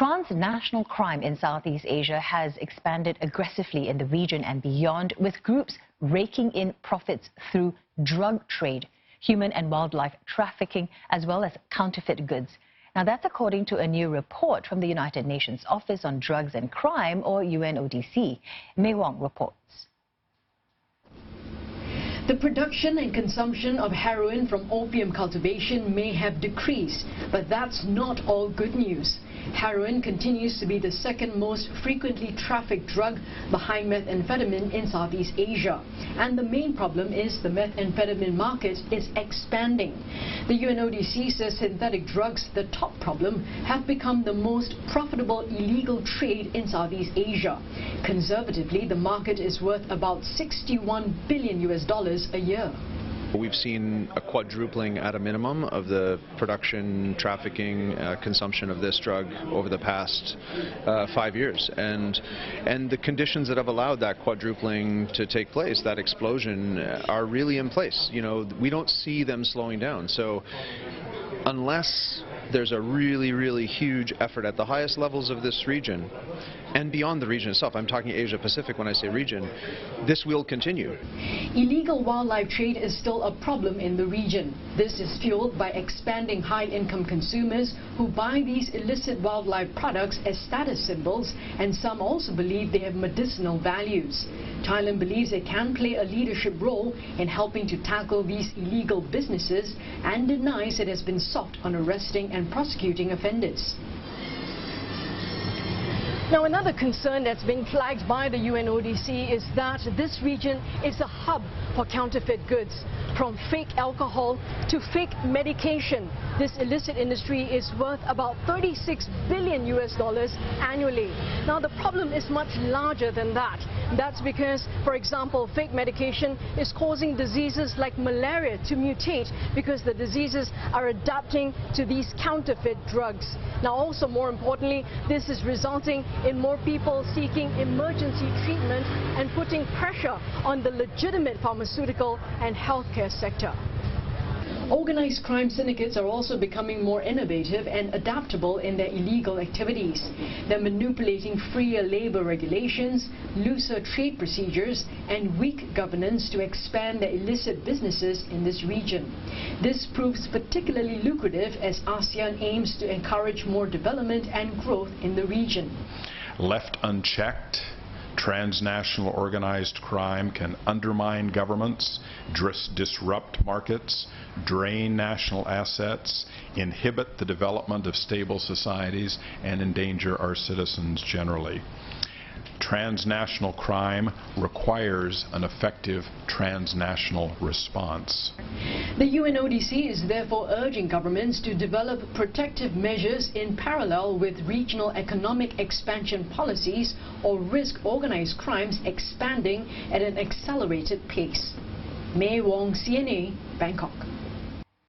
Transnational crime in Southeast Asia has expanded aggressively in the region and beyond, with groups raking in profits through drug trade, human and wildlife trafficking, as well as counterfeit goods. Now, that's according to a new report from the United Nations Office on Drugs and Crime, or UNODC. Mei Wong reports. The production and consumption of heroin from opium cultivation may have decreased, but that's not all good news. Heroin continues to be the second most frequently trafficked drug behind methamphetamine in Southeast Asia. And the main problem is the methamphetamine market is expanding. The UNODC says synthetic drugs, the top problem, have become the most profitable illegal trade in Southeast Asia. Conservatively, the market is worth about $61 billion a year. We've seen a quadrupling at a minimum of the production, trafficking, consumption of this drug over the past 5 years. And the conditions that have allowed that quadrupling to take place, that explosion, are really in place. You know, we don't see them slowing down. So unless there's a really huge effort at the highest levels of this region and beyond the region itself, I'm talking Asia Pacific when I say region, this will continue. Illegal wildlife trade is still a problem in the region. This is fueled by expanding high-income consumers who buy these illicit wildlife products as status symbols, and some also believe they have medicinal values. Thailand believes it can play a leadership role in helping to tackle these illegal businesses and denies it has been soft on arresting and prosecuting offenders. Now, another concern that's being flagged by the UNODC is that this region is a hub for counterfeit goods. From fake alcohol to fake medication, this illicit industry is worth about $36 billion annually. Now, the problem is much larger than that. That's because, for example, fake medication is causing diseases like malaria to mutate because the diseases are adapting to these counterfeit drugs. Now, also more importantly, this is resulting in more people seeking emergency treatment and putting pressure on the legitimate pharmaceutical and healthcare sector. Organized crime syndicates are also becoming more innovative and adaptable in their illegal activities. They're manipulating freer labor regulations, looser trade procedures, and weak governance to expand their illicit businesses in this region. This proves particularly lucrative as ASEAN aims to encourage more development and growth in the region. Left unchecked, transnational organized crime can undermine governments, disrupt markets, drain national assets, inhibit the development of stable societies, and endanger our citizens generally. Transnational crime requires an effective transnational response. The UNODC is therefore urging governments to develop protective measures in parallel with regional economic expansion policies or risk organized crimes expanding at an accelerated pace. Mei Wong, CNA, Bangkok.